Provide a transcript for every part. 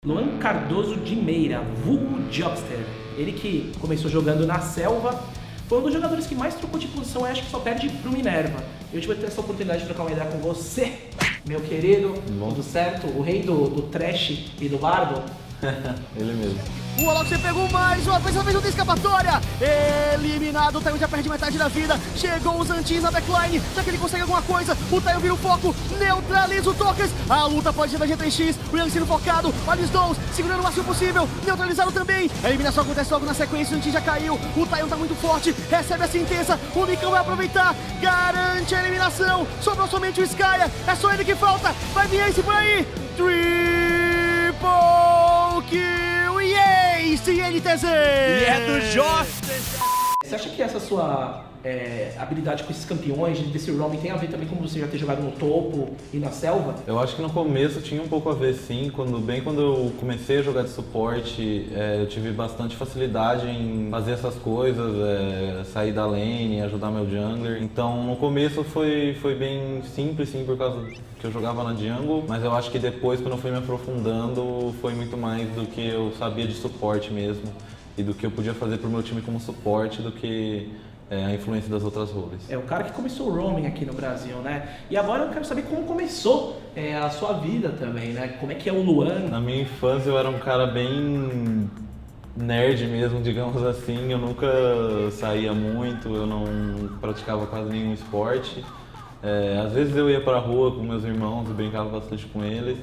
Luan Cardoso de Meira, vulgo Jobster. Ele que começou jogando na Selva, foi um dos jogadores que mais trocou de posição, acho que só perde pro Minerva. Eu tive essa oportunidade de trocar uma ideia com você, meu querido, tudo certo? O rei do trash e do bardo. Ele mesmo. O Alok pegou mais uma vez, não tem escapatória. Eliminado, o Taio já perde metade da vida. Chegou os Antis na backline, já que ele consegue alguma coisa. O Taio vira o foco, neutraliza o Tokers. A luta pode ser da G3X, o Young sendo focado. Olha os Dons, segurando o máximo possível. Neutralizaram também. A eliminação acontece logo na sequência, o Antis já caiu. O Taio tá muito forte, recebe a sentença. O Micão vai aproveitar, garante a eliminação. Sobrou somente o Skya, é só ele que falta. Vai vir Ace por aí. Triple Kill e Ace NTZ! E é do Jobster! Você acha que essa sua habilidade com esses campeões, desse roaming, tem a ver também com você já ter jogado no topo e na selva? Eu acho que no começo tinha um pouco a ver, sim. Bem quando eu comecei a jogar de suporte, eu tive bastante facilidade em fazer essas coisas, sair da lane, ajudar meu jungler. Então no começo foi bem simples, sim, por causa que eu jogava na jungle, mas eu acho que depois, quando eu fui me aprofundando, foi muito mais do que eu sabia de suporte mesmo e do que eu podia fazer pro meu time como suporte do que a influência das outras roles. É o cara que começou o roaming aqui no Brasil, né? E agora eu quero saber como começou a sua vida também, né? Como é que é o Luan? Na minha infância eu era um cara bem nerd mesmo, digamos assim. Eu nunca saía muito, eu não praticava quase nenhum esporte. Às vezes eu ia pra rua com meus irmãos e brincava bastante com eles.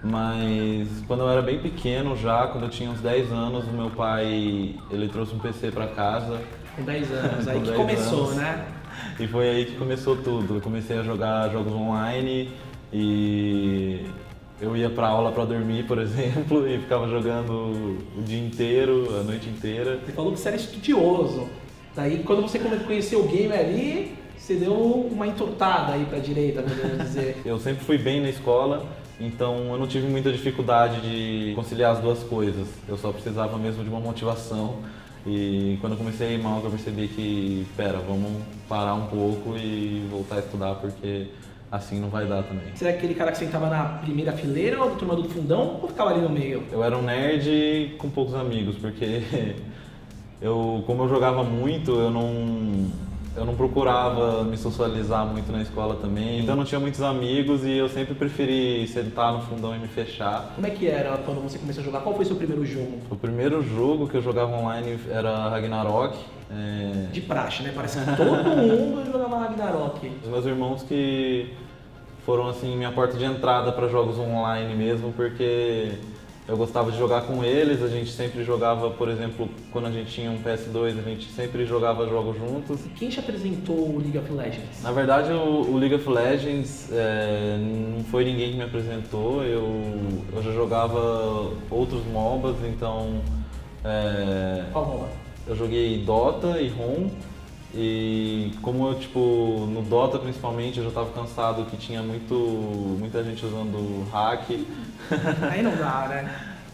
Mas quando eu era bem pequeno já, quando eu tinha uns 10 anos, o meu pai, ele trouxe um PC pra casa. Com 10 anos, aí Com que 10 começou, anos. né? E foi aí que começou tudo. Eu comecei a jogar jogos online e eu ia pra aula pra dormir, por exemplo, e ficava jogando o dia inteiro, a noite inteira. Você falou que você era estudioso. Daí quando você conheceu o game ali, você deu uma entortada aí pra direita, podemos dizer. Eu sempre fui bem na escola, então eu não tive muita dificuldade de conciliar as duas coisas. Eu só precisava mesmo de uma motivação. E quando eu comecei a ir mal, eu percebi que, vamos parar um pouco e voltar a estudar, porque assim não vai dar também. Você é aquele cara que sentava na primeira fileira ou da turma do fundão ou ficava ali no meio? Eu era um nerd com poucos amigos, porque como eu jogava muito, eu não procurava me socializar muito na escola também, então eu não tinha muitos amigos e eu sempre preferi sentar no fundão e me fechar. Como é que era quando você começou a jogar? Qual foi o seu primeiro jogo? O primeiro jogo que eu jogava online era Ragnarok. De praxe, né? Parece que todo mundo jogava Ragnarok. Os meus irmãos que foram assim minha porta de entrada para jogos online mesmo, porque eu gostava de jogar com eles, a gente sempre jogava, por exemplo, quando a gente tinha um PS2, a gente sempre jogava jogos juntos. Quem te apresentou o League of Legends? Na verdade, o League of Legends não foi ninguém que me apresentou, eu já jogava outros MOBAs, então... Qual MOBA? Eu joguei Dota e ROM, e como eu, no Dota principalmente, eu já estava cansado que tinha muita gente usando hack. Aí não dá, né?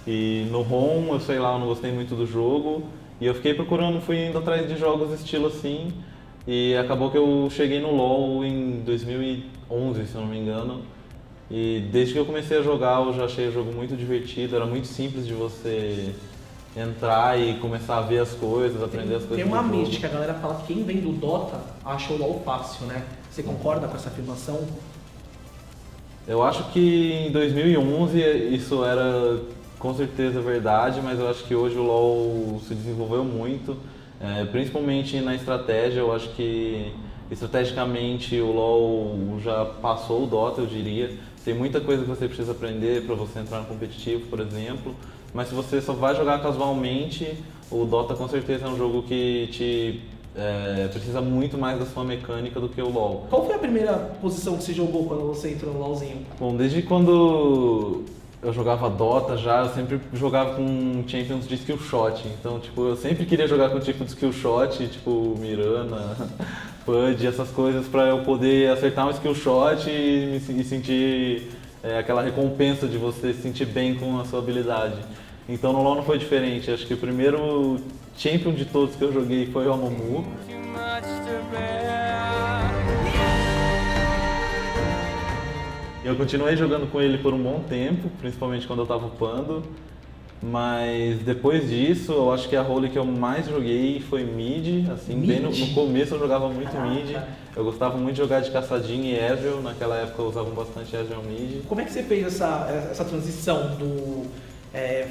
E no ROM, eu não gostei muito do jogo. E eu fiquei fui indo atrás de jogos estilo assim. E acabou que eu cheguei no LoL em 2011, se eu não me engano. E desde que eu comecei a jogar, eu já achei o jogo muito divertido, era muito simples de você entrar e começar a ver as coisas, aprender as coisas. Tem uma do jogo. mística, a galera fala que quem vem do Dota acha o LoL fácil, né? Você concorda com essa afirmação? Eu acho que em 2011 isso era com certeza verdade, mas eu acho que hoje o LoL se desenvolveu muito, principalmente na estratégia. Eu acho que estrategicamente o LoL já passou o Dota, eu diria. Tem muita coisa que você precisa aprender para você entrar no competitivo, por exemplo. Mas se você só vai jogar casualmente, o Dota com certeza é um jogo que precisa muito mais da sua mecânica do que o LoL. Qual foi a primeira posição que você jogou quando você entrou no LoLzinho? Bom, desde quando eu jogava Dota eu sempre jogava com champions de skill shot. Então, eu sempre queria jogar com o tipo de skill shot, tipo Mirana, Pudge, essas coisas, pra eu poder acertar um skill shot e sentir aquela recompensa de você se sentir bem com a sua habilidade. Então no LoL não foi diferente. Acho que o primeiro champion de todos que eu joguei foi o Amumu. E Eu continuei jogando com ele por um bom tempo, principalmente quando eu tava upando. Mas depois disso, eu acho que a role que eu mais joguei foi mid, assim, Mid? bem no começo eu jogava muito Caraca. mid. Eu gostava muito de jogar de caçadinha e Ezreal, naquela época eu usava bastante Ezreal mid. Como é que você fez essa transição do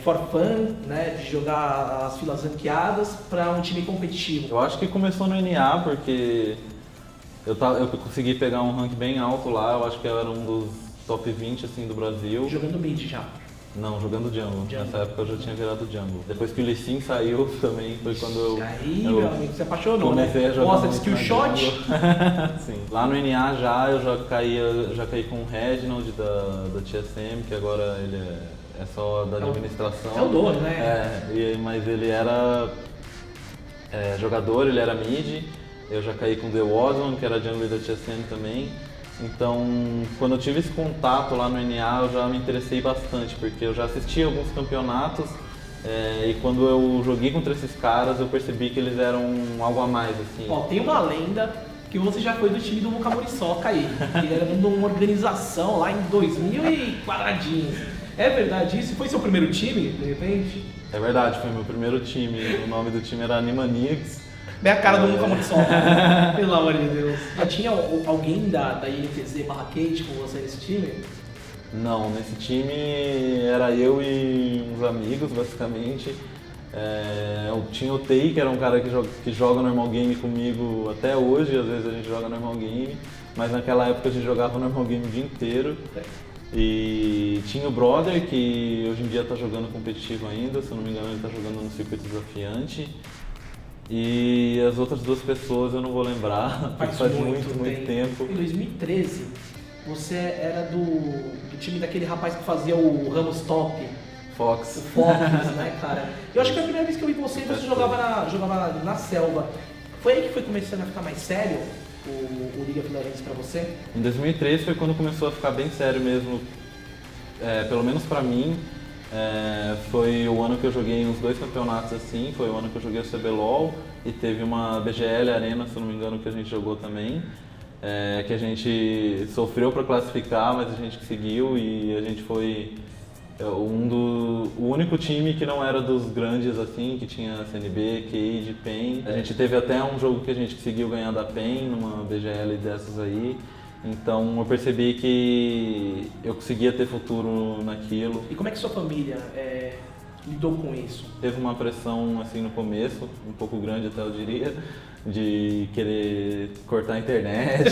for fun, né, de jogar as filas ranqueadas para um time competitivo? Eu acho que começou no NA, porque eu consegui pegar um rank bem alto lá, eu acho que eu era um dos top 20 assim, do Brasil. Jogando mid já. Não, jogando jungle. Nessa época eu já tinha virado jungle. Depois que o Lee Sin saiu também, foi quando Aí, eu meu amigo, você apaixonou, comecei né? a jogar Gosta de muito skill na shot? jungle. Sim. Lá no NA eu já caí com o Reginald da TSM, que agora ele é só da administração. É o dono, né? Mas ele era jogador, ele era mid. Eu já caí com o The Warzone, que era jungle da TSM também. Então, quando eu tive esse contato lá no NA, eu já me interessei bastante, porque eu já assisti alguns campeonatos e quando eu joguei contra esses caras, eu percebi que eles eram algo a mais, assim. Ó, tem uma lenda que você já foi do time do Muka Moriçoca aí, que ele era de uma organização lá em 2000 e quadradinhos. É verdade isso? Foi seu primeiro time, de repente? É verdade, foi meu primeiro time, o nome do time era Animaniacs. Bem a cara do Muka Moriçoca, pelo amor de Deus. Já tinha alguém da INTZ/Kate com você nesse time? Não, nesse time era eu e uns amigos, basicamente. Eu tinha o Tei, que era um cara que joga normal game comigo até hoje, às vezes a gente joga normal game, mas naquela época a gente jogava normal game o dia inteiro. E tinha o Brother, que hoje em dia está jogando competitivo ainda, se eu não me engano ele está jogando no circuito desafiante. E as outras duas pessoas eu não vou lembrar, porque faz muito tempo. Em 2013, você era do time daquele rapaz que fazia o Ramos Top, Fox. o Fox, né, cara? Eu acho que a primeira vez que eu vi você jogava na selva. Foi aí que foi começando a ficar mais sério o League of Legends pra você? Em 2013 foi quando começou a ficar bem sério mesmo, pelo menos pra mim. Foi o ano que eu joguei uns 2 campeonatos assim, foi o ano que eu joguei o CBLOL e teve uma BGL Arena, se eu não me engano, que a gente jogou também, que a gente sofreu para classificar, mas a gente conseguiu e a gente foi o único time que não era dos grandes assim, que tinha CNB, Cade, PEN. A gente teve até um jogo que a gente conseguiu ganhar da PEN numa BGL dessas aí. Então eu percebi que eu conseguia ter futuro naquilo. E como é que sua família lidou com isso? Teve uma pressão assim no começo, um pouco grande até eu diria, de querer cortar a internet,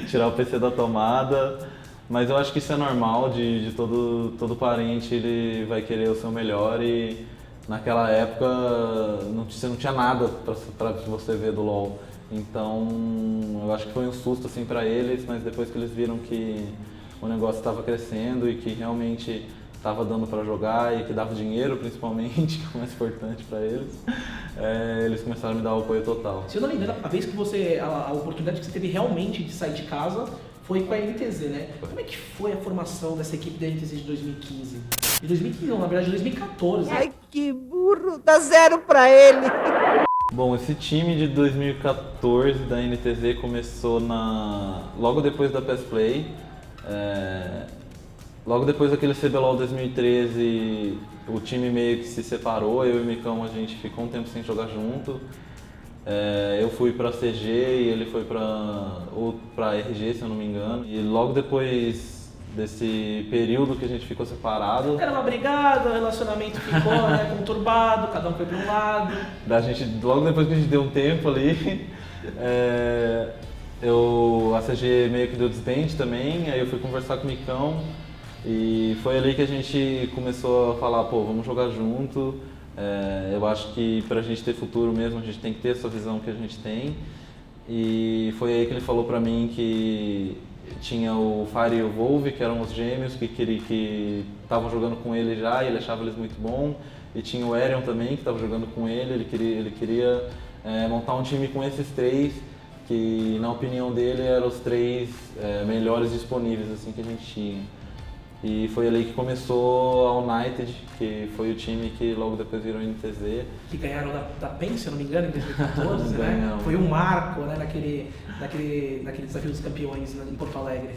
tirar o PC da tomada. Mas eu acho que isso é normal, de todo parente ele vai querer o seu melhor e naquela época você não tinha nada para você ver do LoL. Então, eu acho que foi um susto assim para eles, mas depois que eles viram que o negócio estava crescendo e que realmente estava dando para jogar e que dava dinheiro principalmente, que é o mais importante para eles, eles começaram a me dar o apoio total. Se eu não me engano, a vez que a oportunidade que você teve realmente de sair de casa foi com a NTZ, né? Como é que foi a formação dessa equipe da NTZ de 2015? De 2015 não, na verdade de 2014. Ai, que burro, dá 0 pra ele. Bom, esse time de 2014 da NTZ começou logo depois da PES Play. Logo depois daquele CBLOL 2013, o time meio que se separou, eu e o Micão a gente ficou um tempo sem jogar junto. Eu fui pra CG e ele foi pra RG, se eu não me engano. E logo depois desse período que a gente ficou separado... Era uma brigada, o relacionamento ficou conturbado, cada um foi pra um lado. Logo depois que a gente deu um tempo ali, a CG meio que deu desband também, aí eu fui conversar com o Micão e foi ali que a gente começou a falar, pô, vamos jogar junto. Eu acho que pra gente ter futuro mesmo, a gente tem que ter essa visão que a gente tem. E foi aí que ele falou pra mim que tinha o Fire e o Volve, que eram os gêmeos que estavam jogando com ele já e ele achava eles muito bom. E tinha o Arion também, que estava jogando com ele queria montar um time com esses 3, que na opinião dele eram os 3 melhores disponíveis assim, que a gente tinha. E foi ali que começou a United, que foi o time que logo depois virou NTZ. Que ganharam da PEN, se eu não me engano, em 2014, né? Foi um marco, né, naquele desafio dos campeões em Porto Alegre.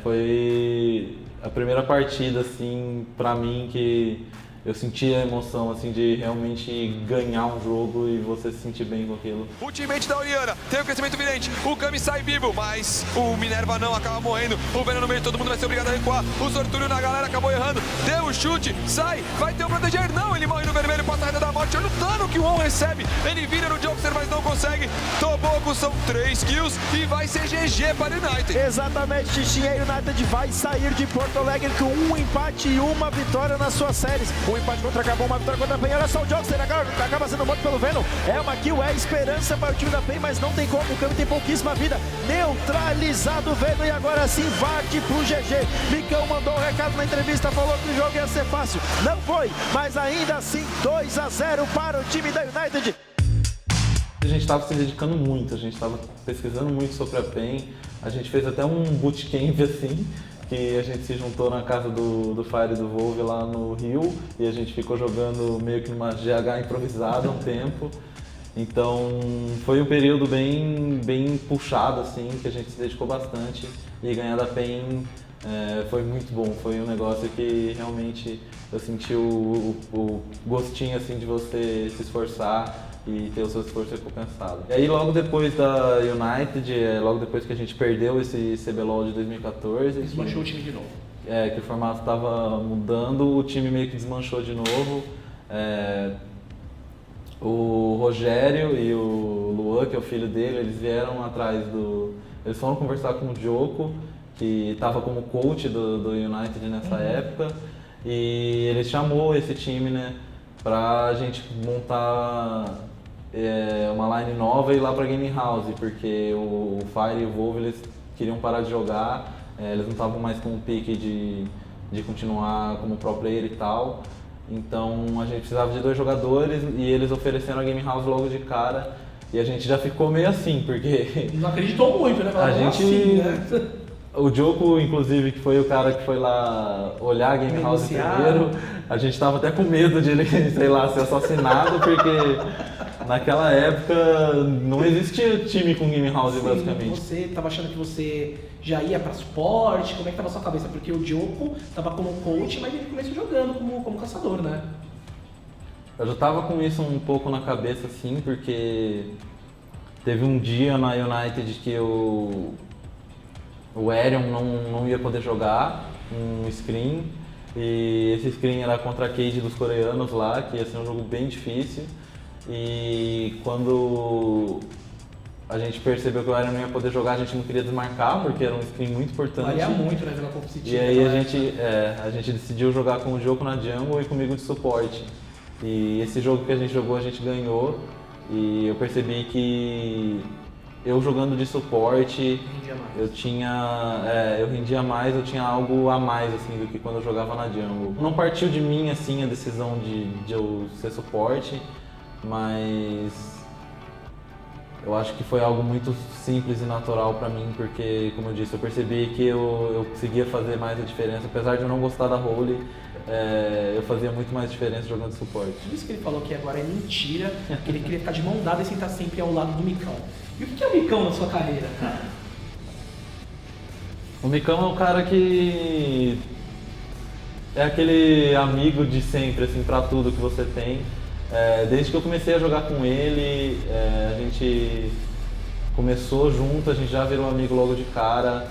Foi a primeira partida, assim, pra mim que eu senti a emoção, assim, de realmente ganhar um jogo e você se sentir bem com aquilo. O teammate da Orianna tem o crescimento vidente, o Kami sai vivo, mas o Minerva não, acaba morrendo. O Venom no meio, todo mundo vai ser obrigado a recuar. O Sortúrio na galera acabou errando, deu o chute, sai, vai ter o proteger, não, ele morre no vermelho, passa a reta da morte. Olha o dano que o On recebe, ele vira no Jokester, mas não consegue. Toboco são 3 kills e vai ser GG para o United. Exatamente, Xixinha, e United vai sair de Porto Alegre com um empate e uma vitória nas suas séries. Um empate contra Gabon, uma vitória contra a PEN. Olha só o Jokester, acaba sendo morto pelo Venom. É uma kill, é esperança para o time da PEN, mas não tem como, o Kami tem pouquíssima vida. Neutralizado o Venom e agora sim parte pro GG. Micão mandou um recado na entrevista, falou que o jogo ia ser fácil. Não foi, mas ainda assim 2-0 para o time da United. A gente estava se dedicando muito, a gente estava pesquisando muito sobre a PEN. A gente fez até um bootcamp assim, que a gente se juntou na casa do Fire e do Volve lá no Rio e a gente ficou jogando meio que numa GH improvisada um tempo. Então foi um período bem puxado, assim, que a gente se dedicou bastante e ganhar da PEN foi muito bom. Foi um negócio que realmente eu senti o gostinho assim, de você se esforçar e ter o seu esforço recompensado. E aí logo depois da United, logo depois que a gente perdeu esse CBLOL de 2014... Desmanchou o time de novo. Que o formato estava mudando, o time meio que desmanchou de novo. O Rogério e o Luan, que é o filho dele, eles vieram atrás eles foram conversar com o Diogo, que estava como coach do United nessa época, e ele chamou esse time, né, pra gente montar uma line nova e ir lá pra Gaming House, porque o Fire e o Volve, eles queriam parar de jogar, eles não estavam mais com o pique de continuar como pro player e tal. Então a gente precisava de 2 jogadores e eles ofereceram a Game House logo de cara e a gente já ficou meio assim, porque... Não acreditou muito, né? A gente... Assim, né? O Diogo, inclusive, que foi o cara que foi lá olhar a Game House primeiro, a gente tava até com medo de ele, sei lá, ser assassinado, porque naquela época não existia time com Game House, sim, basicamente. Você tava achando que você já ia pra suporte? Como é que tava a sua cabeça? Porque o Diogo tava como coach, mas ele começou jogando como caçador, né? Eu já tava com isso um pouco na cabeça, sim, porque teve um dia na United que o Aerion não ia poder jogar um screen, e esse screen era contra a Cade dos coreanos lá, que ia ser um jogo bem difícil. E quando a gente percebeu que o Aerion não ia poder jogar, a gente não queria desmarcar, porque era um screen muito importante. Valia muito, né, pela competitiva. E aí a gente decidiu jogar com o Diogo na jungle e comigo de suporte. E esse jogo que a gente jogou, a gente ganhou, e eu percebi que eu jogando de suporte, eu rendia mais, eu tinha algo a mais assim, do que quando eu jogava na jungle. Não partiu de mim assim a decisão de eu ser suporte, mas eu acho que foi algo muito simples e natural pra mim, porque, como eu disse, eu percebi que eu conseguia fazer mais a diferença. Apesar de eu não gostar da role, eu fazia muito mais diferença jogando suporte. Tudo isso que ele falou que agora é mentira, que ele queria ficar de mão dada e sentar sempre ao lado do Micão. E o que é o Micão na sua carreira, cara? O Micão é um cara que é aquele amigo de sempre, assim, pra tudo que você tem. Desde que eu comecei a jogar com ele, a gente começou junto, a gente já virou amigo logo de cara,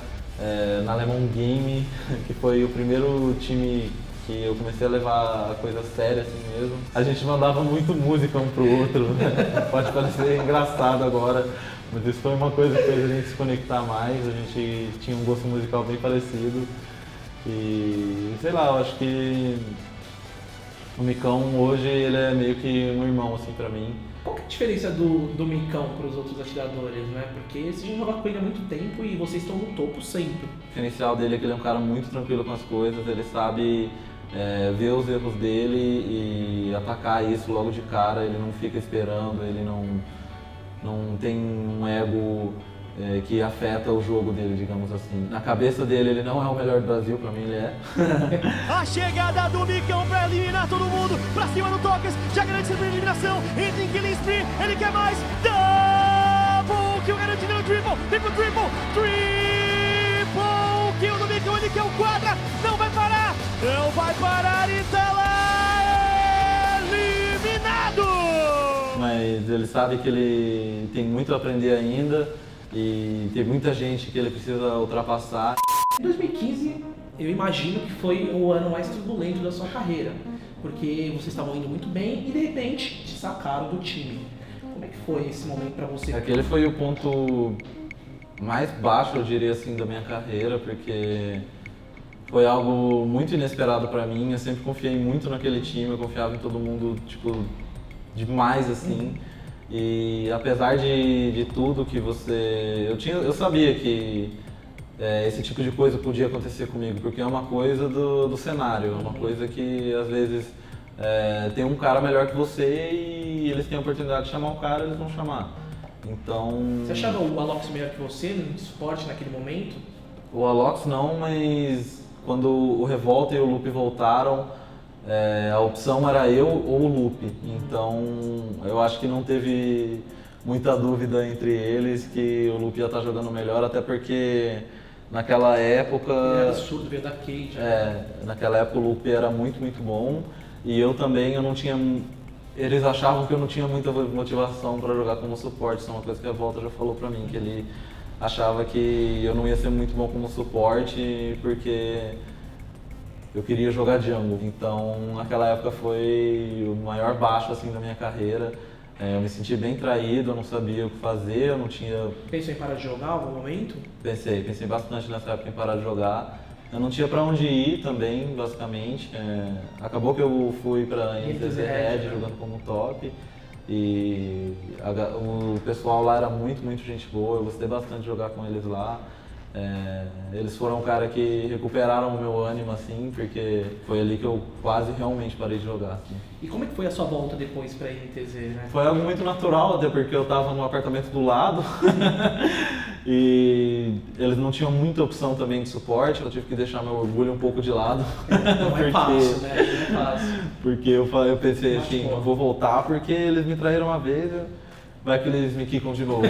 na Lemon Game, que foi o primeiro time que eu comecei a levar a coisa séria assim mesmo. A gente mandava muito música um pro outro, né? Pode parecer engraçado agora, mas isso foi uma coisa que fez a gente se conectar mais, a gente tinha um gosto musical bem parecido. E sei lá, eu acho que o Micão hoje ele é meio que um irmão assim pra mim. Qual que é a diferença do Micão para os outros atiradores, né? Porque vocês já jogaram com ele há muito tempo e vocês estão no topo sempre. O diferencial dele é que ele é um cara muito tranquilo com as coisas, ele sabe ver os erros dele e atacar isso logo de cara, ele não fica esperando, ele não tem um ego que afeta o jogo dele, digamos assim. Na cabeça dele, ele não é o melhor do Brasil, pra mim ele é. A chegada do Micão pra eliminar todo mundo, pra cima do Tokers, já garante a eliminação, entra em killing spree, ele quer mais, double kill garantido no triple, triple kill do Micão, ele quer o quadra, não vai parar e tá lá eliminado! Mas ele sabe que ele tem muito a aprender ainda e tem muita gente que ele precisa ultrapassar. Em 2015, eu imagino que foi o ano mais turbulento da sua carreira, porque vocês estavam indo muito bem e de repente te sacaram do time. Como é que foi esse momento pra você? Aquele foi o ponto mais baixo, eu diria assim, da minha carreira, porque foi algo muito inesperado pra mim. Eu sempre confiei muito naquele time, eu confiava em todo mundo, tipo, demais assim. E apesar de tudo que você... Eu sabia que esse tipo de coisa podia acontecer comigo, porque é uma coisa do cenário, é uma coisa que às vezes tem um cara melhor que você e eles têm a oportunidade de chamar o cara, eles vão chamar. Então... Você achava o Alox melhor que você no esporte naquele momento? O Alox não, mas quando o Revolta e o Loop voltaram, a opção era eu ou o Loop. Então eu acho que não teve muita dúvida entre eles que o Loop ia estar jogando melhor, até porque naquela época... Era absurdo ver da Cage. Naquela época o Loop era muito, muito bom e eu também, eu não tinha... Eles achavam que eu não tinha muita motivação para jogar como suporte, isso é uma coisa que a Volta já falou pra mim, que ele achava que eu não ia ser muito bom como suporte porque eu queria jogar jungle. Então naquela época foi o maior baixo assim da minha carreira. Eu me senti bem traído, eu não sabia o que fazer, eu não tinha... Pensou em parar de jogar em algum momento? Pensei bastante nessa época em parar de jogar. Eu não tinha pra onde ir também, basicamente. Acabou que eu fui pra NTZ Red jogando como top. E o pessoal lá era muito, muito gente boa, eu gostei bastante de jogar com eles lá. Eles foram um cara que recuperaram o meu ânimo, assim, porque foi ali que eu quase realmente parei de jogar. Assim. E como é que foi a sua volta depois pra NTZ, né? Foi algo muito natural, até porque eu tava no apartamento do lado e eles não tinham muita opção também de suporte, eu tive que deixar meu orgulho um pouco de lado. Não é fácil, né? Não é fácil. Porque eu pensei assim, não vou voltar porque eles me traíram uma vez, vai que eles me quicam de novo.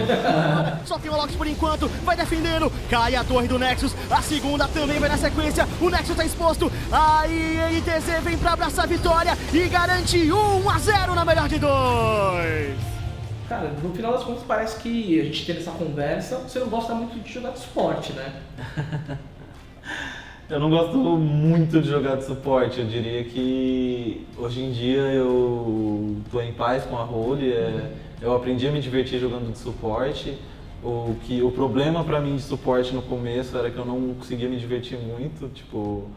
Só tem o Alox por enquanto, vai defendendo, cai a torre do Nexus, a segunda também vai na sequência, o Nexus tá exposto, aí NTZ vem pra abraçar a vitória e garante 1-0 na melhor de dois. Cara, no final das contas parece que a gente teve essa conversa, você não gosta muito de jogar de esporte, né? Eu não gosto muito de jogar de suporte, eu diria que hoje em dia eu tô em paz com a role, eu aprendi a me divertir jogando de suporte. O problema pra mim de suporte no começo era que eu não conseguia me divertir muito, tipo,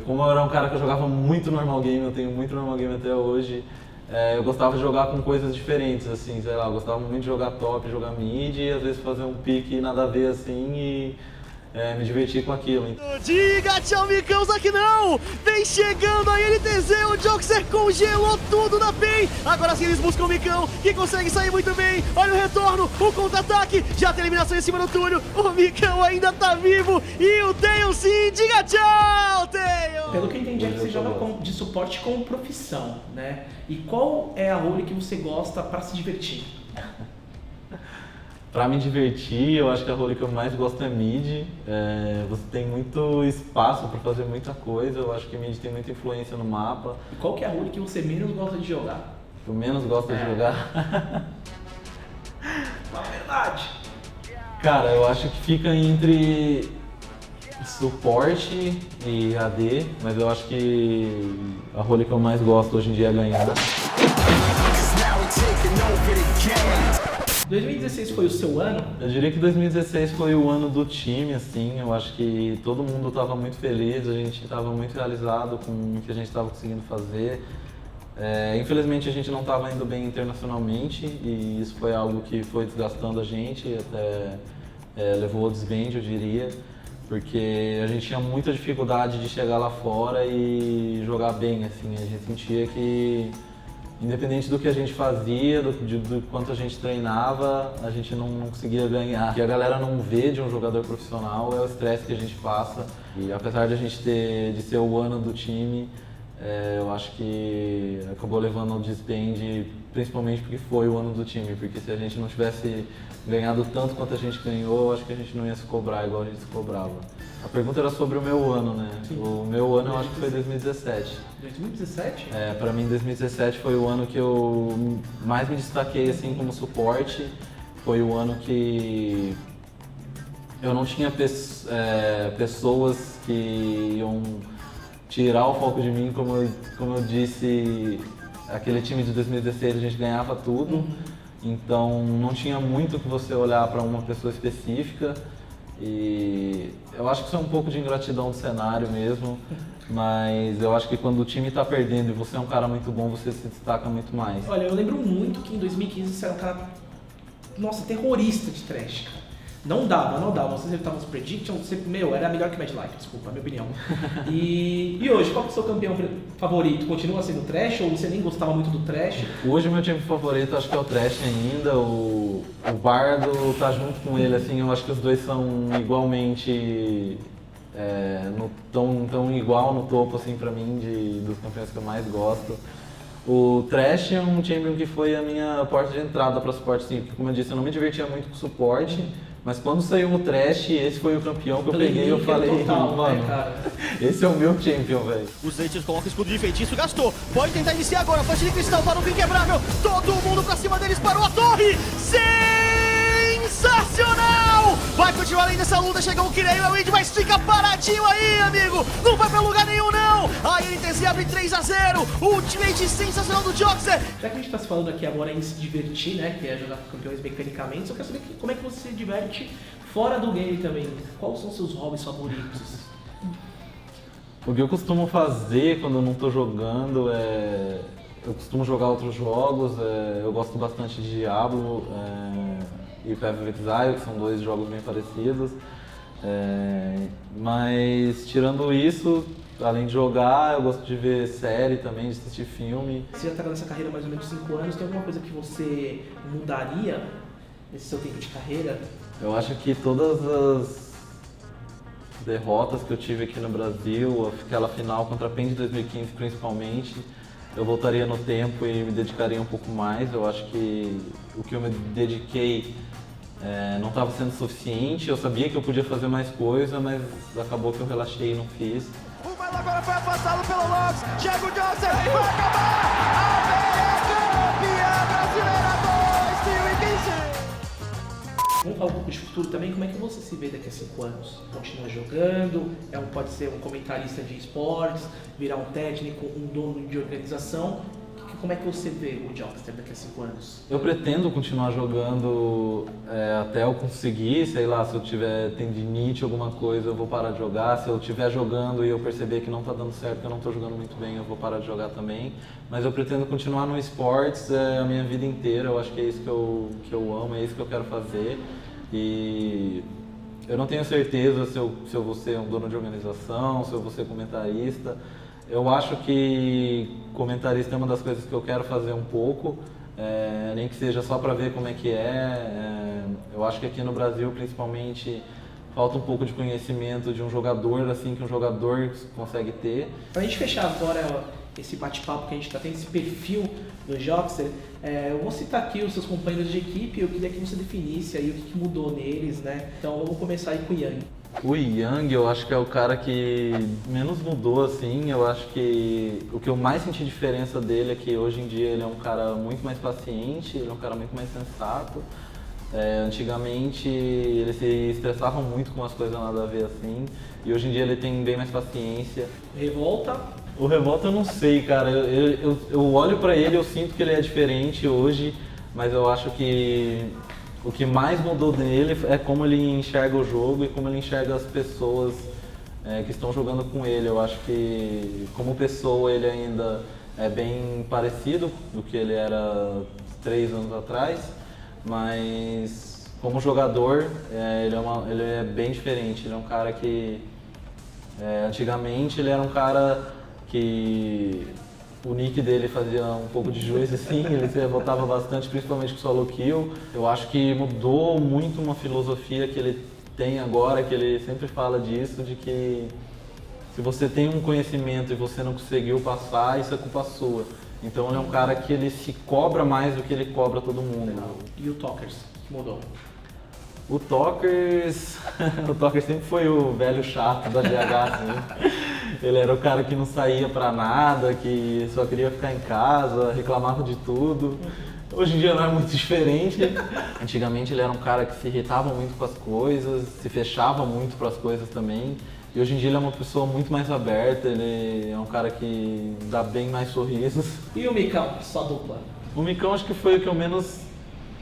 como eu era um cara que eu jogava muito normal game, eu tenho muito normal game até hoje, eu gostava de jogar com coisas diferentes, assim, sei lá, eu gostava muito de jogar top, jogar mid e às vezes fazer um pique nada a ver assim e me divertir com aquilo. Diga tchau, Micão, que não! Vem chegando a NTZ, o Joxer congelou tudo na PEN. Agora sim eles buscam o Micão, que consegue sair muito bem. Olha o retorno, o contra-ataque, já tem eliminação em cima do Túlio. O Micão ainda tá vivo e o Tail sim, diga tchau, Tail! Pelo que eu entendi é que você joga de suporte como profissão, né? E qual é a role que você gosta pra se divertir? Pra me divertir, eu acho que a role que eu mais gosto é mid. Você tem muito espaço pra fazer muita coisa, eu acho que mid tem muita influência no mapa. E qual que é a role que você menos gosta de jogar? Eu menos gosto de jogar? Na verdade. Cara, eu acho que fica entre suporte e AD, mas eu acho que a role que eu mais gosto hoje em dia é ganhar. 2016 foi o seu ano? Eu diria que 2016 foi o ano do time, assim, eu acho que todo mundo estava muito feliz, a gente estava muito realizado com o que a gente estava conseguindo fazer. Infelizmente a gente não estava indo bem internacionalmente e isso foi algo que foi desgastando a gente, até levou ao desvende, eu diria, porque a gente tinha muita dificuldade de chegar lá fora e jogar bem, assim, a gente sentia que independente do que a gente fazia, do quanto a gente treinava, a gente não conseguia ganhar. O que a galera não vê de um jogador profissional é o estresse que a gente passa. E apesar de a gente de ser o ano do time, eu acho que acabou levando ao disband, principalmente porque foi o ano do time, porque se a gente não tivesse ganhado tanto quanto a gente ganhou, acho que a gente não ia se cobrar igual a gente se cobrava. A pergunta era sobre o meu ano, né? Sim. O meu ano eu acho que foi 2017. 2017? Pra mim 2017 foi o ano que eu mais me destaquei assim como suporte, foi o ano que eu não tinha pessoas que iam tirar o foco de mim, como eu disse, aquele time de 2016 a gente ganhava tudo, então não tinha muito que você olhar para uma pessoa específica e eu acho que isso é um pouco de ingratidão do cenário mesmo, mas eu acho que quando o time está perdendo e você é um cara muito bom, você se destaca muito mais. Olha, eu lembro muito que em 2015 você era um cara, nossa, terrorista de trash, cara. Não dava. Você acertava os predictions, você, era melhor que Mad Life, desculpa, a minha opinião. E hoje, qual que é o seu campeão favorito? Continua sendo o Trash ou você nem gostava muito do Trash? Hoje o meu time favorito acho que é o Trash ainda, o Bardo tá junto com ele, assim, eu acho que os dois são igualmente, tão igual no topo, assim, pra mim, dos campeões que eu mais gosto. O Trash é um champion que foi a minha porta de entrada para suporte, sim, porque como eu disse, eu não me divertia muito com suporte, mas quando saiu o Trash, esse foi o campeão que eu peguei e eu falei, mano, esse é o meu champion, velho. Os Zeiters colocam escudo de feitiço, gastou, pode tentar iniciar agora, faixa de cristal para o inquebrável, todo mundo pra cima deles, parou a torre, sensacional! Vai continuar além dessa luta, chegou o Kirei, o Weed, mas fica paradinho aí, amigo, não vai pra lugar nenhum não, a NTZ abre 3-0, ultimate sensacional do Joxer. Já que a gente tá se falando aqui agora em se divertir, né, que é jogar com campeões mecanicamente, eu quero saber como é que você se diverte fora do game também, quais são seus hobbies favoritos? O que eu costumo fazer quando eu não tô jogando eu costumo jogar outros jogos, eu gosto bastante de Diablo e Path of Exile, que são dois jogos bem parecidos. Mas tirando isso, além de jogar, eu gosto de ver série também, de assistir filme. Você já está nessa carreira há mais ou menos 5 anos, tem alguma coisa que você mudaria nesse seu tempo de carreira? Eu acho que todas as derrotas que eu tive aqui no Brasil, aquela final contra a PEN de 2015 principalmente, eu voltaria no tempo e me dedicaria um pouco mais. Eu acho que o que eu me dediquei não estava sendo suficiente, eu sabia que eu podia fazer mais coisa, mas acabou que eu relaxei e não fiz. O Melo agora foi afastado pelo Lopes, chega o Johnson, vai acabar! A campeã brasileira 2015! Vamos falar um pouco de futuro também, como é que você se vê daqui a 5 anos? Continua jogando, pode ser um comentarista de esportes, virar um técnico, um dono de organização. Como é que você vê o Joxter daqui a 5 anos? Eu pretendo continuar jogando até eu conseguir, sei lá, se eu tiver tendinite, alguma coisa, eu vou parar de jogar. Se eu estiver jogando e eu perceber que não está dando certo, que eu não estou jogando muito bem, eu vou parar de jogar também. Mas eu pretendo continuar no esportes a minha vida inteira, eu acho que é isso que eu amo, é isso que eu quero fazer. E eu não tenho certeza se eu vou ser um dono de organização, se eu vou ser comentarista. Eu acho que comentarista é uma das coisas que eu quero fazer um pouco, nem que seja só para ver como é que é. Eu acho que aqui no Brasil, principalmente, falta um pouco de conhecimento de um jogador, assim, que um jogador consegue ter. Pra gente fechar agora esse bate-papo que a gente está tendo, esse perfil do Joxter, eu vou citar aqui os seus companheiros de equipe, eu queria que você definisse aí o que mudou neles, né? Então vamos começar aí com o Yang. O Yang, eu acho que é o cara que menos mudou, assim. Eu acho que o que eu mais senti diferença dele é que hoje em dia ele é um cara muito mais paciente, ele é um cara muito mais sensato. Antigamente ele se estressava muito com as coisas nada a ver, assim, e hoje em dia ele tem bem mais paciência. Revolta? O Revolta eu não sei, cara. Eu olho pra ele, eu sinto que ele é diferente hoje, mas eu acho que o que mais mudou nele é como ele enxerga o jogo e como ele enxerga as pessoas que estão jogando com ele. Eu acho que como pessoa ele ainda é bem parecido do que ele era 3 anos atrás, mas como jogador ele é bem diferente. Ele é um cara que antigamente ele era um cara que o nick dele fazia um pouco de juízo, assim, ele se revoltava bastante, principalmente com o solo kill. Eu acho que mudou muito uma filosofia que ele tem agora, que ele sempre fala disso, de que se você tem um conhecimento e você não conseguiu passar, isso é culpa sua. Então ele é um cara que ele se cobra mais do que ele cobra todo mundo. E o Talkers, que mudou? O Talkers, o Talkers sempre foi o velho chato da GH, assim. Ele era o cara que não saía pra nada, que só queria ficar em casa, reclamava de tudo. Hoje em dia não é muito diferente. Antigamente ele era um cara que se irritava muito com as coisas, se fechava muito para as coisas também. E hoje em dia ele é uma pessoa muito mais aberta, ele é um cara que dá bem mais sorrisos. E o Micão, sua dupla? O Micão acho que foi o que eu menos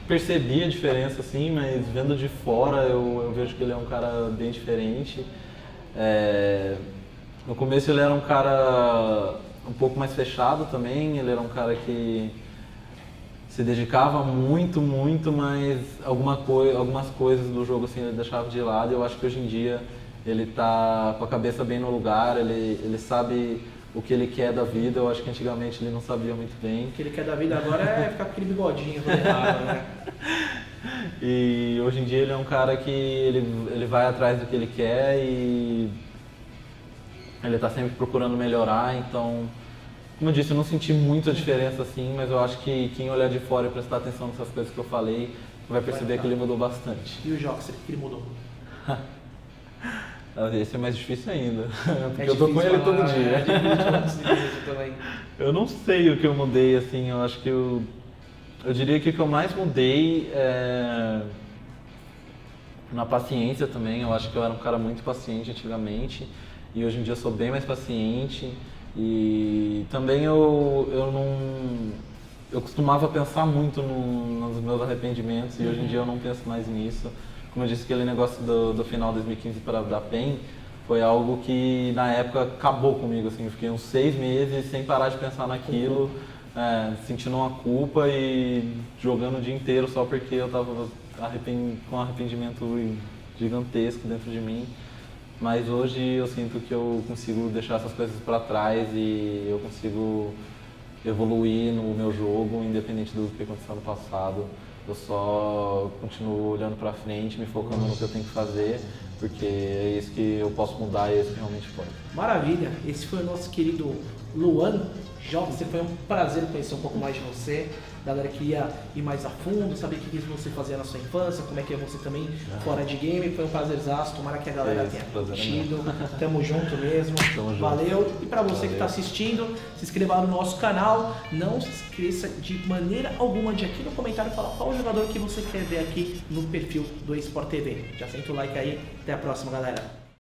percebi a diferença, assim, mas vendo de fora eu vejo que ele é um cara bem diferente. No começo ele era um cara um pouco mais fechado também, ele era um cara que se dedicava muito, mas algumas coisas do jogo assim, ele deixava de lado. Eu acho que hoje em dia ele tá com a cabeça bem no lugar, ele sabe o que ele quer da vida. Eu acho que antigamente ele não sabia muito bem. O que ele quer da vida agora é ficar com aquele bigodinho errado, né? E hoje em dia ele é um cara que ele vai atrás do que ele quer e ele tá sempre procurando melhorar. Então, como eu disse, eu não senti muito a diferença assim, mas eu acho que quem olhar de fora e prestar atenção nessas coisas que eu falei vai perceber que ele mudou bastante. E o Joxer, o que ele mudou? Esse é mais difícil ainda, porque eu tô com ele todo dia. Também. Eu não sei o que eu mudei, assim, eu acho que eu diria que o que eu mais mudei é na paciência também. Eu acho que eu era um cara muito paciente antigamente e hoje em dia eu sou bem mais paciente. E também eu costumava pensar muito nos meus arrependimentos e hoje em dia eu não penso mais nisso. Como eu disse, aquele negócio do final de 2015 para da PEN foi algo que na época acabou comigo, assim, eu fiquei uns 6 meses sem parar de pensar naquilo, sentindo uma culpa e jogando o dia inteiro só porque eu estava com um arrependimento gigantesco dentro de mim. Mas hoje eu sinto que eu consigo deixar essas coisas para trás e eu consigo evoluir no meu jogo, independente do que aconteceu no passado. Eu só continuo olhando para frente, me focando no que eu tenho que fazer, porque é isso que eu posso mudar e é isso que realmente pode. Maravilha! Esse foi o nosso querido Luan Joxer. Foi um prazer conhecer um pouco mais de você. Galera que ia ir mais a fundo, saber o que você fazia na sua infância, como é que é você também fora de game. Foi um prazerzaço, tomara que a galera tenha curtido. Tamo junto mesmo. Valeu. E pra você que tá assistindo, se inscreva no nosso canal. Não se esqueça de maneira alguma de aqui no comentário falar qual jogador que você quer ver aqui no perfil do eSport TV. Já senta o like aí. Até a próxima, galera.